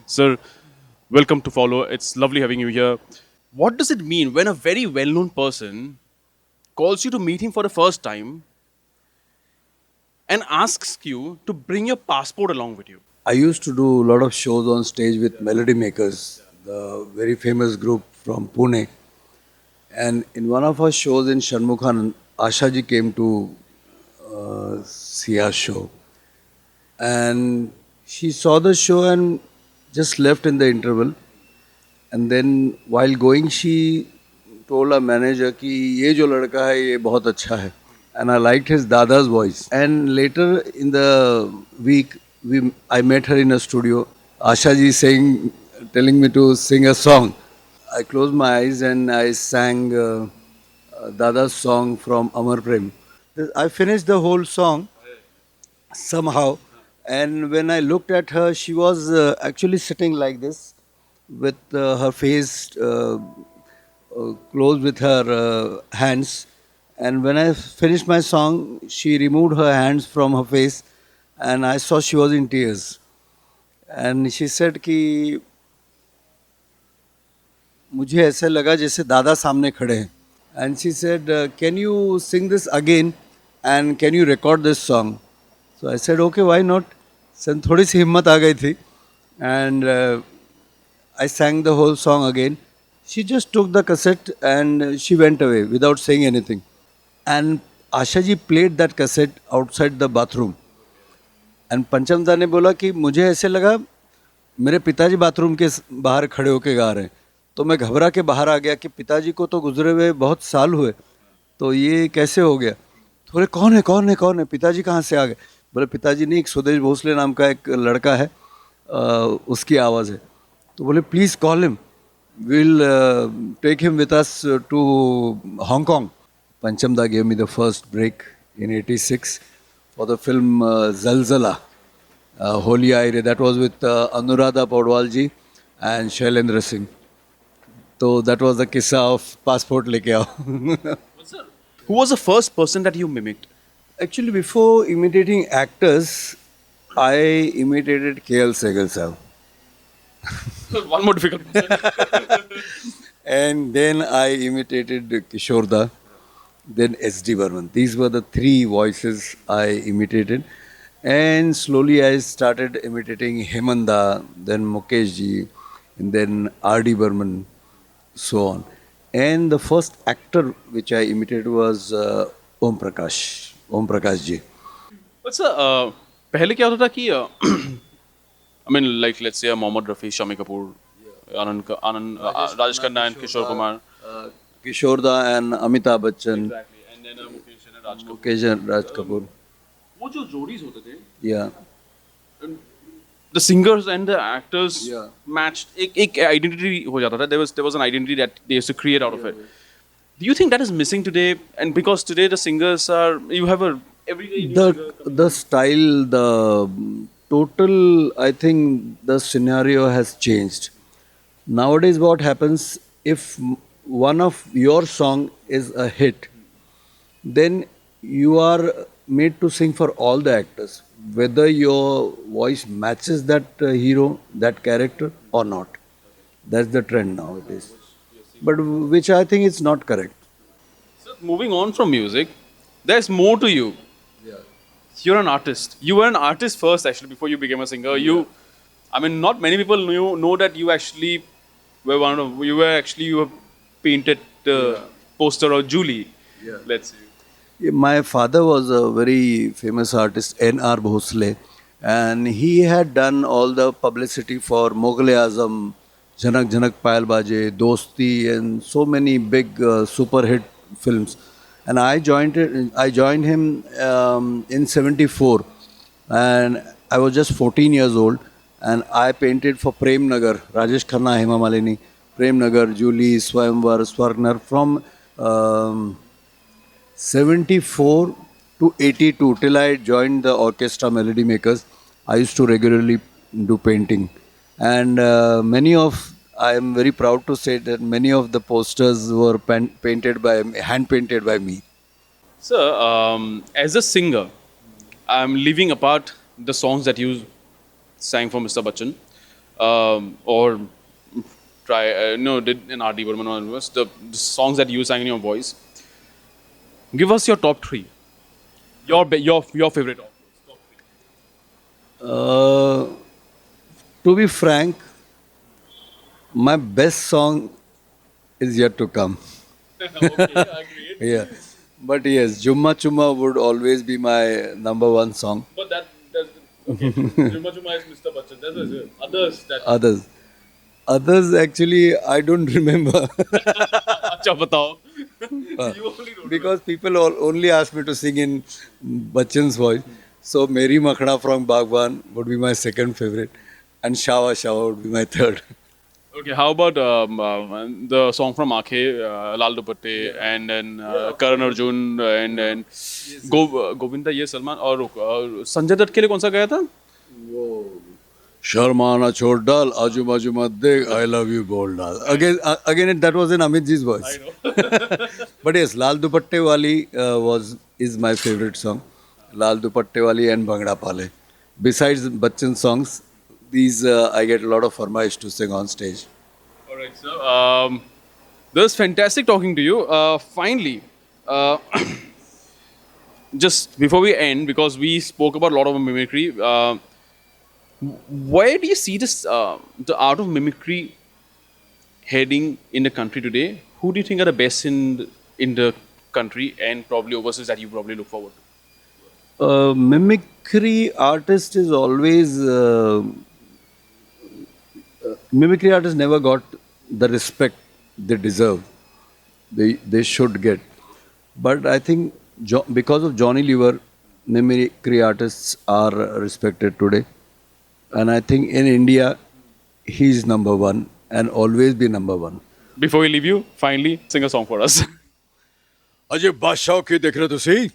Sir, welcome to Follow. It's lovely having you here. What does it mean when a very well known person calls you to meet him for the first time and asks you to bring your passport along with you? I used to do a lot of shows on stage with Melody Makers, the very famous group from Pune. And in one of our shows in Shanmukhan, Asha ji came to see our show. And she saw the show and just left in the interval. And then while going, she told our manager कि ये जो लड़का है ये बहुत अच्छा है. And I liked his Dada's voice. And later in the week, I met her in a studio. Asha ji telling me to sing a song. I closed my eyes and I sang Dada's song from Amar Prem. I finished the whole song somehow, and when I looked at her, she was actually sitting like this with her face closed with her hands. And when I finished my song, she removed her hands from her face, and I saw she was in tears. And she said कि मुझे ऐसे लगा जैसे दादा सामने खड़े हैं. And she said, can you sing this again and can you record this song? So I said, okay, why not? Then थोड़ी सी हिम्मत आ गई थी. And I sang the whole song again. She just took the cassette and she went away without saying anything. And Asha ji played that cassette outside the bathroom. And पंचमदा ने बोला कि मुझे ऐसे लगा मेरे पिताजी बाथरूम के बाहर खड़े होके गा रहे हैं. तो मैं घबरा के बाहर आ गया कि पिताजी को तो गुजरे हुए बहुत साल हुए, तो ये कैसे हो गया. तो बोले कौन है कौन है कौन है, पिताजी कहाँ से आ गए. बोले पिताजी नहीं, एक सुदेश भोसले नाम का एक लड़का है, उसकी आवाज़ है. तो बोले please call him, will take him with us to Hong Kong. पंचमदा gave me the first break in '86 for the film Zalzala, Holi Aire. That was with Anuradha Paudwalji and Shailendra Singh. So that was the kissa of passport leke aao. Who was the first person that you mimicked? Actually, before imitating actors, I imitated KL Sehgal sahab. One more difficult person. And then I imitated Kishorda, then S.D. Burman. These were the three voices I imitated. And slowly I started imitating Hemanda, then Mukesh ji, and then R.D. Burman, so on. And the first actor which I imitated was Om Prakash, Om Prakash ji. But sir, पहले क्या होता था कि I mean, like let's say Mohammad Rafi, Shami Kapoor, Anand, Rajesh Khanna and Kishore Kumar. Kishorda and Amitabh Bachchan, Exactly. And then Mukesh and Raj Kapoor. Mukesh and Raj Kapoor. वो जो जोड़ीज होते थे, Yeah. the singers and the actors Yeah. matched. एक identity हो जाता था. There was an identity that they used to create out of it. Do you think that is missing today? And because today the singers are, you have a every day new singer coming. The style, the total, I think the scenario has changed. Nowadays, what happens if one of your song is a hit, then you are made to sing for all the actors, whether your voice matches that hero, that character, or not. That's the trend nowadays. But which I think is not correct. So moving on from music, there's more to you. You're an artist. You were an artist first, actually, before you became a singer. I mean, not many people know that you actually were you were painted the poster of Julie. Let's say. Yeah, my father was a very famous artist, N.R. Bhosle, and he had done all the publicity for Mughal-e-Azam, Janak Janak Payal Baje, Dosti, and so many big super hit films. And I joined him in '74, and I was just 14 years old, and I painted for Prem Nagar, Rajesh Khanna, Hema Malini, Prem Nagar, Julie, Swayamvar, Swarnar from 74 to 82 till I joined the orchestra Melody Makers. I used to regularly do painting, and I am very proud to say that many of the posters were hand painted by me. So, as a singer, I'm leaving apart the songs that you sang for Mr. Bachchan. or try no did in R.D. Burman or the songs that you sang in your voice. Give us your top three. Your favorite. Uh, to be frank, my best song is yet to come. Yeah. But yes, Jumma Chumma would always be my number one song. But that's okay. Jumma Jumma is Mr. Bachchan. There's others that. Others. Others actually I don't remember अच्छा बताओ. You only don't. because people only ask me to sing in Bachchan's voice. So Meri Makhna from Bagwan would be my second favorite, and Shawa Shawa would be my third. Okay, how about the song from Aakhe, Lal Dupatte, and then Karan Arjun, and then Govinda ये सलमान और संजय दत्त के लिए कौन सा गाया था? Sharmana chhod dal, aju baju mat dekh, I love you bold dal. Again, that was in Amit ji's voice. But yes, Lal Dupatte Wali is my favorite song. Lal Dupatte Wali and Bhangra Pale. Besides Bachchan songs, these I get a lot of farmaish to sing on stage. All right, sir. This was fantastic talking to you. Finally, just before we end, because we spoke about a lot of mimicry, where do you see this the art of mimicry heading in the country today? Who do you think are the best in the country and probably overseas that you probably look forward to? Mimicry artist is always mimicry artists never got the respect they deserve. They should get. But I think because of Johnny Lever, mimicry artists are respected today. And I think in India, he's number one and always be number one. Before we leave you, finally, sing a song for us. Ajay बादशाह की देख रहे तुसी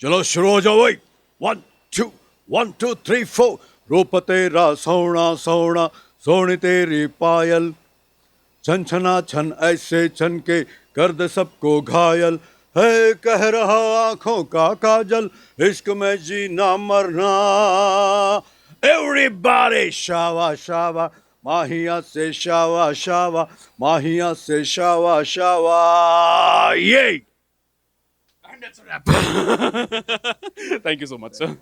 चलो शुरू हो जाओ भाई 1 2 1 2 3 4 रूप तेरा सोना सोना सोनी तेरी पायल छन छना छन ऐसे छन के कर दे सबको घायल है कह रहा आंखों का काजल इश्क में जीना मरना एवरीबॉडी शावा शावा माहिया से शावा शावा माहिया से शावा शावा ये And that's a wrap. Thank you so much, sir.